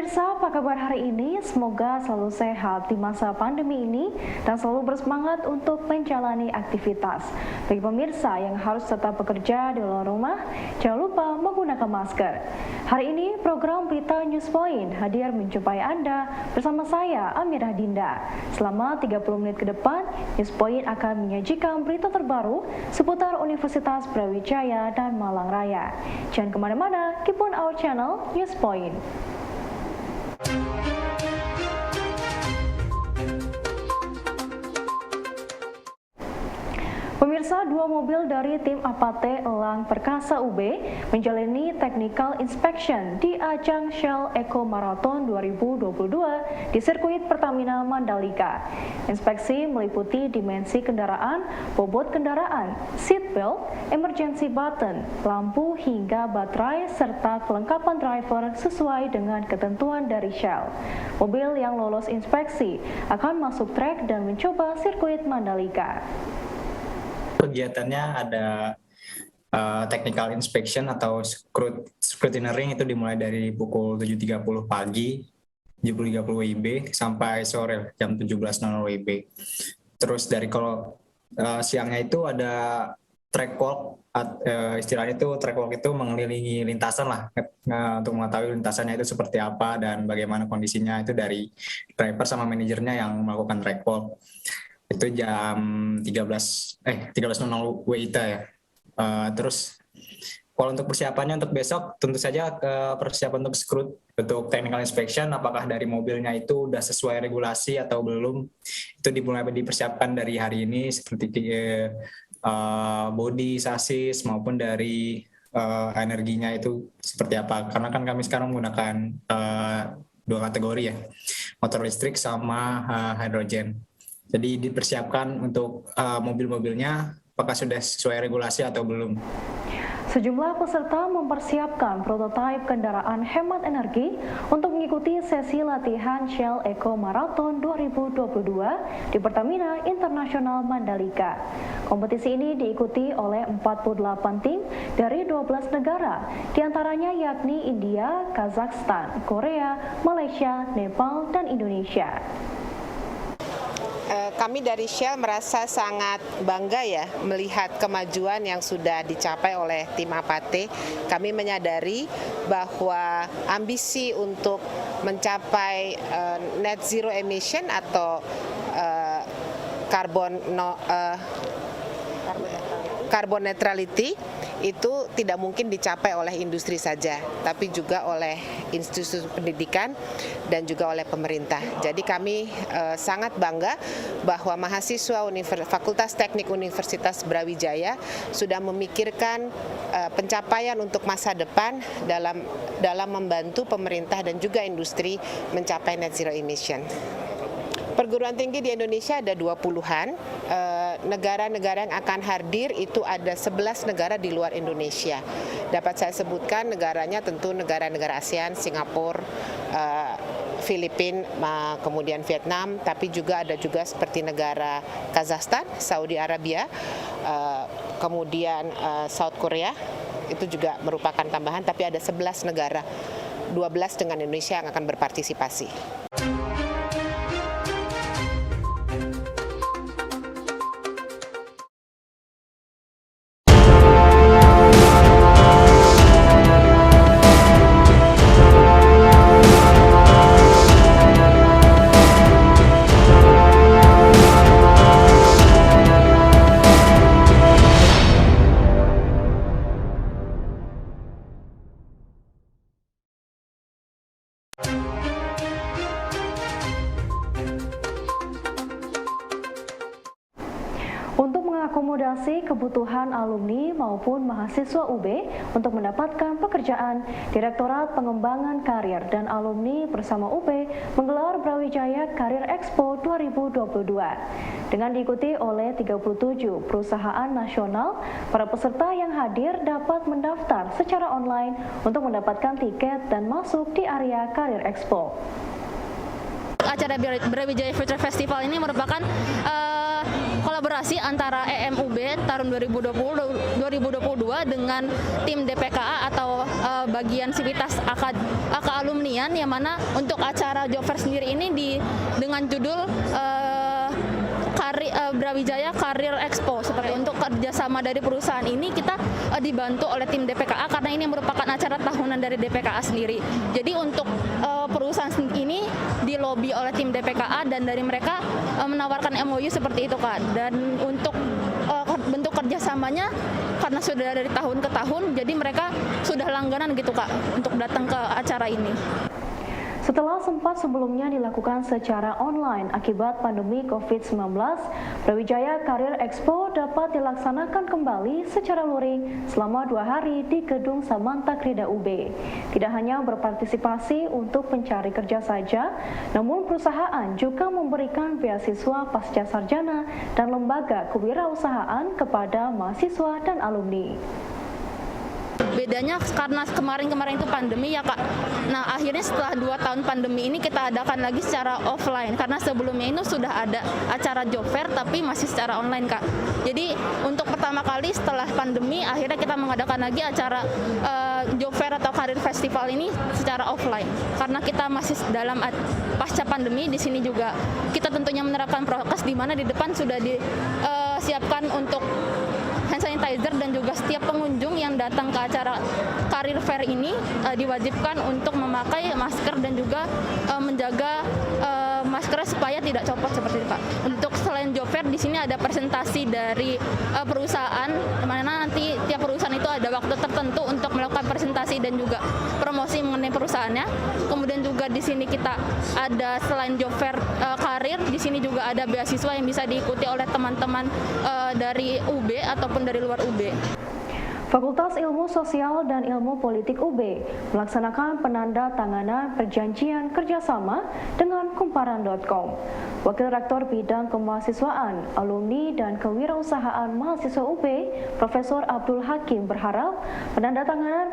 Pemirsa, apa kabar hari ini? Semoga selalu sehat di masa pandemi ini dan selalu bersemangat untuk menjalani aktivitas. Bagi pemirsa yang harus tetap bekerja di luar rumah, jangan lupa menggunakan masker. Hari ini program Berita News Point hadir menjumpai Anda bersama saya, Amirah Dinda. Selama 30 menit ke depan, News Point akan menyajikan berita terbaru seputar Universitas Brawijaya dan Malang Raya. Jangan kemana-mana, keep on our channel News Point. Pemirsa, dua mobil dari tim Apate Elang Perkasa UB menjalani technical inspection di ajang Shell Eco Marathon 2022 di sirkuit Pertamina Mandalika. Inspeksi meliputi dimensi kendaraan, bobot kendaraan, seat belt, emergency button, lampu hingga baterai serta kelengkapan driver sesuai dengan ketentuan dari Shell. Mobil yang lolos inspeksi akan masuk trek dan mencoba sirkuit Mandalika. Kegiatannya ada technical inspection atau scrutineering, itu dimulai dari pukul 7.30 pagi 7.30 WIB sampai sore jam 17.00 WIB. Terus dari kalau siangnya itu ada track walk, istilahnya itu track walk itu mengelilingi lintasan lah, untuk mengetahui lintasannya itu seperti apa dan bagaimana kondisinya, itu dari driver sama manajernya yang melakukan track walk. Itu jam 13.00 WITA ya. Terus kalau untuk persiapannya untuk besok, tentu saja persiapan untuk technical inspection, apakah dari mobilnya itu udah sesuai regulasi atau belum, itu dimulai dipersiapkan dari hari ini, seperti bodi, sasis, maupun dari energinya itu seperti apa. Karena kan kami sekarang menggunakan dua kategori ya, motor listrik sama hidrogen. Jadi dipersiapkan untuk mobil-mobilnya apakah sudah sesuai regulasi atau belum. Sejumlah peserta mempersiapkan prototipe kendaraan hemat energi untuk mengikuti sesi latihan Shell Eco Marathon 2022 di Pertamina International Mandalika. Kompetisi ini diikuti oleh 48 tim dari 12 negara, diantaranya yakni India, Kazakhstan, Korea, Malaysia, Nepal, dan Indonesia. Kami dari Shell merasa sangat bangga ya melihat kemajuan yang sudah dicapai oleh tim Apate. Kami menyadari bahwa ambisi untuk mencapai net zero emission atau carbon neutrality itu tidak mungkin dicapai oleh industri saja, tapi juga oleh institusi pendidikan dan juga oleh pemerintah. Jadi kami sangat bangga bahwa mahasiswa Fakultas Teknik Universitas Brawijaya sudah memikirkan pencapaian untuk masa depan dalam membantu pemerintah dan juga industri mencapai net zero emission. Perguruan tinggi di Indonesia ada 20-an, negara-negara yang akan hadir itu ada 11 negara di luar Indonesia. Dapat saya sebutkan negaranya tentu negara-negara ASEAN, Singapura, Filipina, kemudian Vietnam, tapi juga ada juga seperti negara Kazakhstan, Saudi Arabia, kemudian South Korea, itu juga merupakan tambahan, tapi ada 11 negara, 12 dengan Indonesia yang akan berpartisipasi. Untuk mengakomodasi kebutuhan alumni maupun mahasiswa UB untuk mendapatkan pekerjaan, Direktorat Pengembangan Karir dan Alumni bersama UB menggelar Brawijaya Career Expo 2022. Dengan diikuti oleh 37 perusahaan nasional, para peserta yang hadir dapat mendaftar secara online untuk mendapatkan tiket dan masuk di area Career Expo. Acara Brawijaya Future Festival ini merupakan kolaborasi antara EMUB tahun 2020 2022 dengan tim DPKA atau bagian sivitas AK Alumnian, yang mana untuk acara job fair sendiri ini dengan judul Brawijaya Career Expo. Seperti untuk kerjasama dari perusahaan ini kita dibantu oleh tim DPKA karena ini merupakan acara tahunan dari DPKA sendiri. Jadi untuk perusahaan ini dilobi oleh tim DPKA dan dari mereka menawarkan MOU seperti itu Kak. Dan untuk bentuk kerjasamanya karena sudah dari tahun ke tahun, jadi mereka sudah langganan gitu Kak untuk datang ke acara ini. Setelah sempat sebelumnya dilakukan secara online akibat pandemi COVID-19, Brawijaya Career Expo dapat dilaksanakan kembali secara luring selama 2 hari di Gedung Samanta Krida UB. Tidak hanya berpartisipasi untuk pencari kerja saja, namun perusahaan juga memberikan beasiswa pasca sarjana dan lembaga kewirausahaan kepada mahasiswa dan alumni. Bedanya karena kemarin itu pandemi ya Kak. Nah akhirnya setelah 2 tahun pandemi ini kita adakan lagi secara offline, karena sebelumnya itu sudah ada acara job fair tapi masih secara online Kak. Jadi untuk pertama kali setelah pandemi akhirnya kita mengadakan lagi acara job fair atau karir festival ini secara offline, karena kita masih dalam pasca pandemi. Di sini juga kita tentunya menerapkan prokes, di mana di depan sudah disiapkan untuk hand sanitizer, dan juga setiap pengunjung yang datang ke acara karir fair ini diwajibkan untuk memakai masker dan juga menjaga maskernya supaya tidak copot seperti itu Pak. Untuk selain job fair di sini ada presentasi dari perusahaan, mana nanti tiap perusahaan itu ada waktu tertentu untuk melakukan presentasi dan juga promosi mengenai perusahaannya. Kemudian juga di sini kita ada selain job fair karir, di sini juga ada beasiswa yang bisa diikuti oleh teman-teman dari UB ataupun dari luar UB. Fakultas Ilmu Sosial dan Ilmu Politik UB melaksanakan penandatanganan perjanjian kerjasama dengan Kumparan.com. Wakil Rektor Bidang Kemahasiswaan, Alumni dan Kewirausahaan Mahasiswa UB, Profesor Abdul Hakim berharap penandatanganan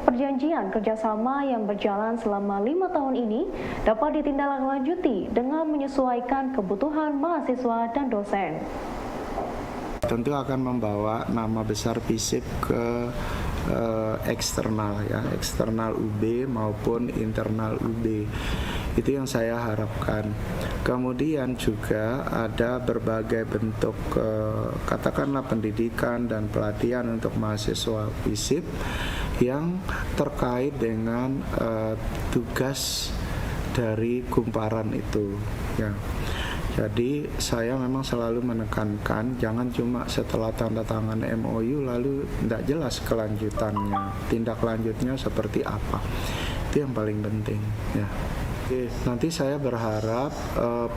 perjanjian kerjasama yang berjalan selama 5 tahun ini dapat ditindaklanjuti dengan menyesuaikan kebutuhan mahasiswa dan dosen. Tentu akan membawa nama besar FISIP ke eksternal ya, eksternal UB maupun internal UB. Itu yang saya harapkan. Kemudian juga ada berbagai bentuk katakanlah pendidikan dan pelatihan untuk mahasiswa FISIP yang terkait dengan tugas dari Kumparan itu ya. Jadi saya memang selalu menekankan jangan cuma setelah tanda tangan MOU lalu tidak jelas kelanjutannya, tindak lanjutnya seperti apa. Itu yang paling penting ya. Oke, nanti saya berharap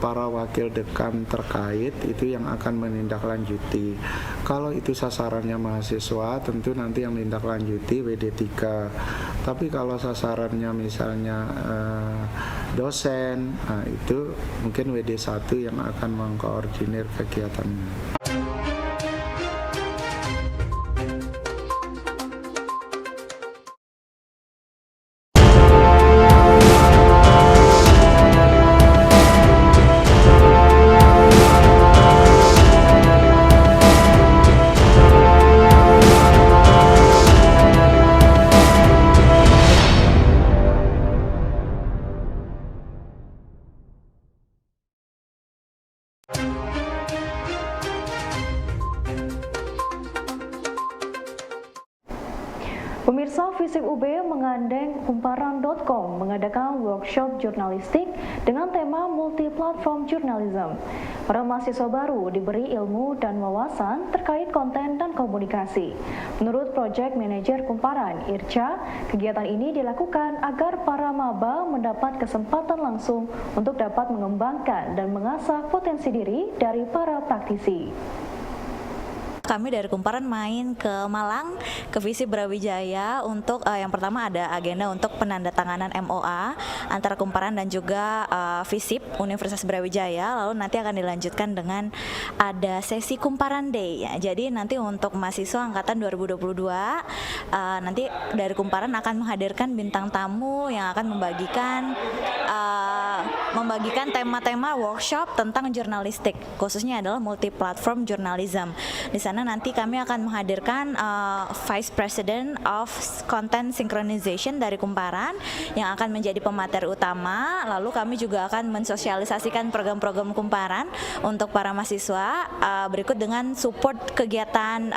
para wakil dekan terkait itu yang akan menindaklanjuti. Kalau itu sasarannya mahasiswa, tentu nanti yang menindaklanjuti WD3. Tapi kalau sasarannya misalnya dosen, nah itu mungkin WD1 yang akan mengkoordinir kegiatannya. Pemirsa, FISIP UB mengandeng Kumparan.com mengadakan workshop jurnalistik dengan tema multi-platform journalism. Para mahasiswa baru diberi ilmu dan wawasan terkait konten dan komunikasi. Menurut Project Manager Kumparan, Irca, kegiatan ini dilakukan agar para maba mendapat kesempatan langsung untuk dapat mengembangkan dan mengasah potensi diri dari para praktisi. Kami dari Kumparan main ke Malang, ke FISIP Brawijaya untuk yang pertama ada agenda untuk penandatanganan MOA antara Kumparan dan juga FISIP Universitas Brawijaya. Lalu nanti akan dilanjutkan dengan ada sesi Kumparan Day ya. Jadi nanti untuk mahasiswa angkatan 2022 nanti dari Kumparan akan menghadirkan bintang tamu yang akan membagikan membagikan tema-tema workshop tentang jurnalistik, khususnya adalah multi-platform journalism. Di sana nanti kami akan menghadirkan Vice President of Content Synchronization dari Kumparan yang akan menjadi pemateri utama. Lalu kami juga akan mensosialisasikan program-program Kumparan untuk para mahasiswa, berikut dengan support kegiatan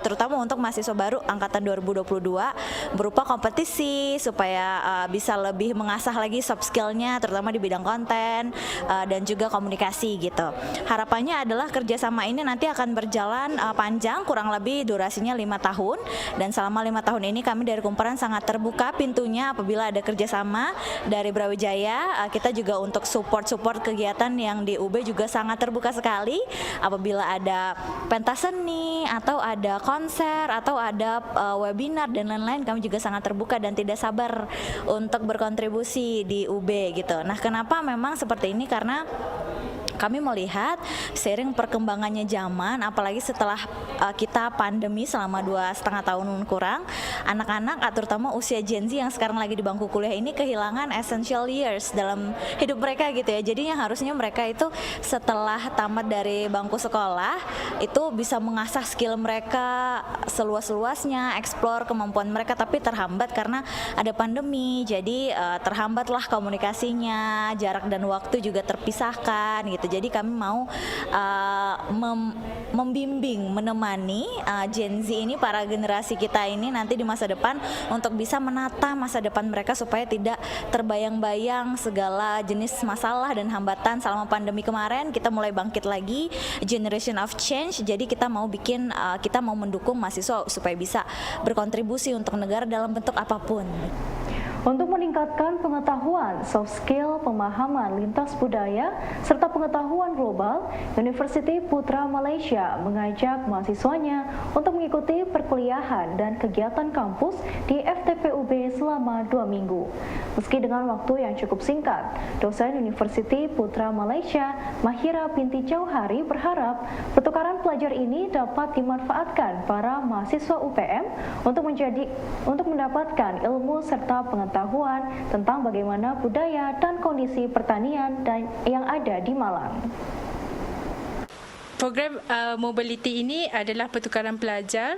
terutama untuk mahasiswa baru angkatan 2022 berupa kompetisi supaya bisa lebih mengasah lagi soft skill-nya terutama di bidang konten dan juga komunikasi gitu. Harapannya adalah kerjasama ini nanti akan berjalan panjang, kurang lebih durasinya 5 tahun, dan selama 5 tahun ini kami dari Kumparan sangat terbuka pintunya apabila ada kerjasama dari Brawijaya. Kita juga untuk support kegiatan yang di UB juga sangat terbuka sekali. Apabila ada pentas seni atau ada konser atau ada webinar dan lain-lain, kami juga sangat terbuka dan tidak sabar untuk berkontribusi di UB gitu. Nah, kenapa memang seperti ini? Karena kami melihat seiring perkembangannya zaman, apalagi setelah kita pandemi selama 2,5 tahun kurang, anak-anak terutama usia Gen Z yang sekarang lagi di bangku kuliah ini kehilangan essential years dalam hidup mereka gitu ya. Jadinya harusnya mereka itu setelah tamat dari bangku sekolah itu bisa mengasah skill mereka seluas-luasnya, explore kemampuan mereka, tapi terhambat karena ada pandemi. Jadi terhambatlah komunikasinya, jarak dan waktu juga terpisahkan gitu. Jadi kami mau membimbing, menemani Gen Z ini, para generasi kita ini nanti di masa depan untuk bisa menata masa depan mereka supaya tidak terbayang-bayang segala jenis masalah dan hambatan selama pandemi kemarin. Kita mulai bangkit lagi, generation of change. Jadi kita mau kita mau mendukung mahasiswa supaya bisa berkontribusi untuk negara dalam bentuk apapun. Untuk meningkatkan pengetahuan, soft skill, pemahaman lintas budaya, serta pengetahuan global, Universiti Putra Malaysia mengajak mahasiswanya untuk mengikuti perkuliahan dan kegiatan kampus di FTPUB selama 2 minggu. Meski dengan waktu yang cukup singkat, dosen Universiti Putra Malaysia, Mahira Binti Jauhari, berharap pertukaran pelajar ini dapat dimanfaatkan para mahasiswa UPM untuk mendapatkan ilmu serta pengetahuan tentang bagaimana budaya dan kondisi pertanian yang ada di Malang. Program mobility ini adalah pertukaran pelajar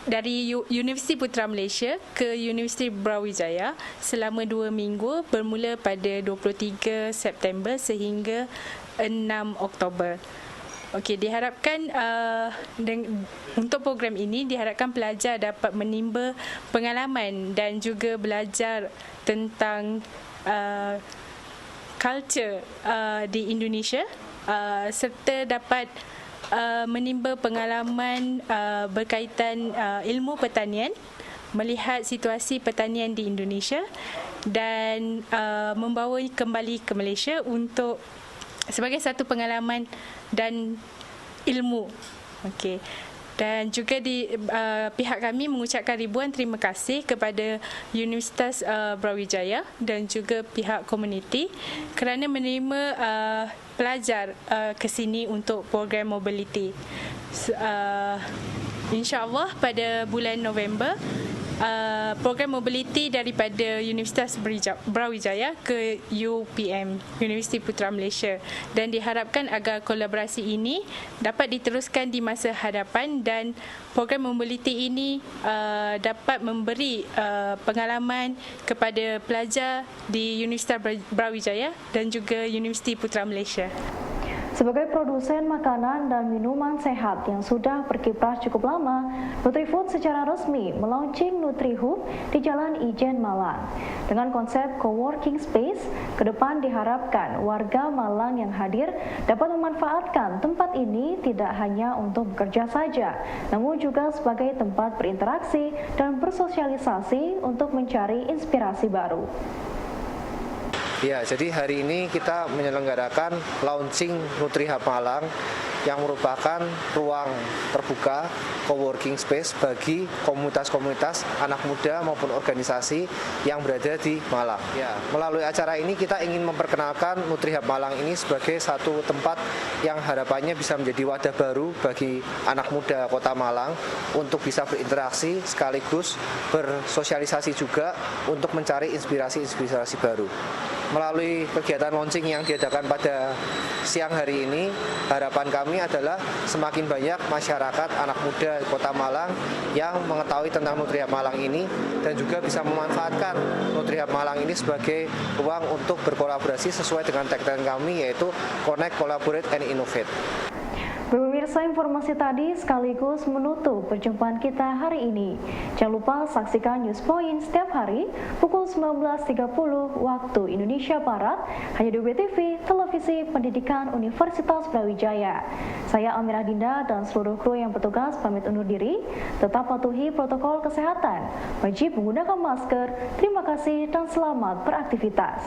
dari Universiti Putra Malaysia ke Universiti Brawijaya selama 2 minggu bermula pada 23 September sehingga 6 Oktober. Okey, diharapkan untuk program ini diharapkan pelajar dapat menimba pengalaman dan juga belajar tentang culture di Indonesia serta dapat menimba pengalaman berkaitan ilmu pertanian, melihat situasi pertanian di Indonesia dan membawa kembali ke Malaysia untuk sebagai satu pengalaman dan ilmu. Okey. Dan juga pihak kami mengucapkan ribuan terima kasih kepada Universitas Brawijaya dan juga pihak komuniti kerana menerima pelajar ke sini untuk program mobility. InsyaAllah pada bulan November program mobility daripada Universitas Brawijaya ke UPM, Universiti Putra Malaysia, dan diharapkan agar kolaborasi ini dapat diteruskan di masa hadapan dan program mobility ini dapat memberi pengalaman kepada pelajar di Universitas Brawijaya dan juga Universiti Putra Malaysia. Sebagai produsen makanan dan minuman sehat yang sudah berkiprah cukup lama, Nutrifood secara resmi melaunching NutriHub di Jalan Ijen Malang. Dengan konsep coworking space, ke depan diharapkan warga Malang yang hadir dapat memanfaatkan tempat ini tidak hanya untuk bekerja saja, namun juga sebagai tempat berinteraksi dan bersosialisasi untuk mencari inspirasi baru. Ya, jadi hari ini kita menyelenggarakan launching NutriHub Malang yang merupakan ruang terbuka coworking space bagi komunitas-komunitas anak muda maupun organisasi yang berada di Malang. Ya, melalui acara ini kita ingin memperkenalkan NutriHub Malang ini sebagai satu tempat yang harapannya bisa menjadi wadah baru bagi anak muda Kota Malang untuk bisa berinteraksi sekaligus bersosialisasi juga untuk mencari inspirasi-inspirasi baru. melalui kegiatan launching yang diadakan pada siang hari ini, harapan kami adalah semakin banyak masyarakat anak muda Kota Malang yang mengetahui tentang Nutrihub Malang ini dan juga bisa memanfaatkan Nutrihub Malang ini sebagai ruang untuk berkolaborasi sesuai dengan tagline kami, yaitu Connect, Collaborate, and Innovate. Pemirsa, informasi tadi sekaligus menutup perjumpaan kita hari ini. Jangan lupa saksikan News Point setiap hari pukul 19.30 waktu Indonesia Barat hanya di WTV, Televisi Pendidikan Universitas Brawijaya. Saya Amirah Dinda dan seluruh kru yang bertugas pamit undur diri. Tetap patuhi protokol kesehatan, wajib menggunakan masker. Terima kasih dan selamat beraktivitas.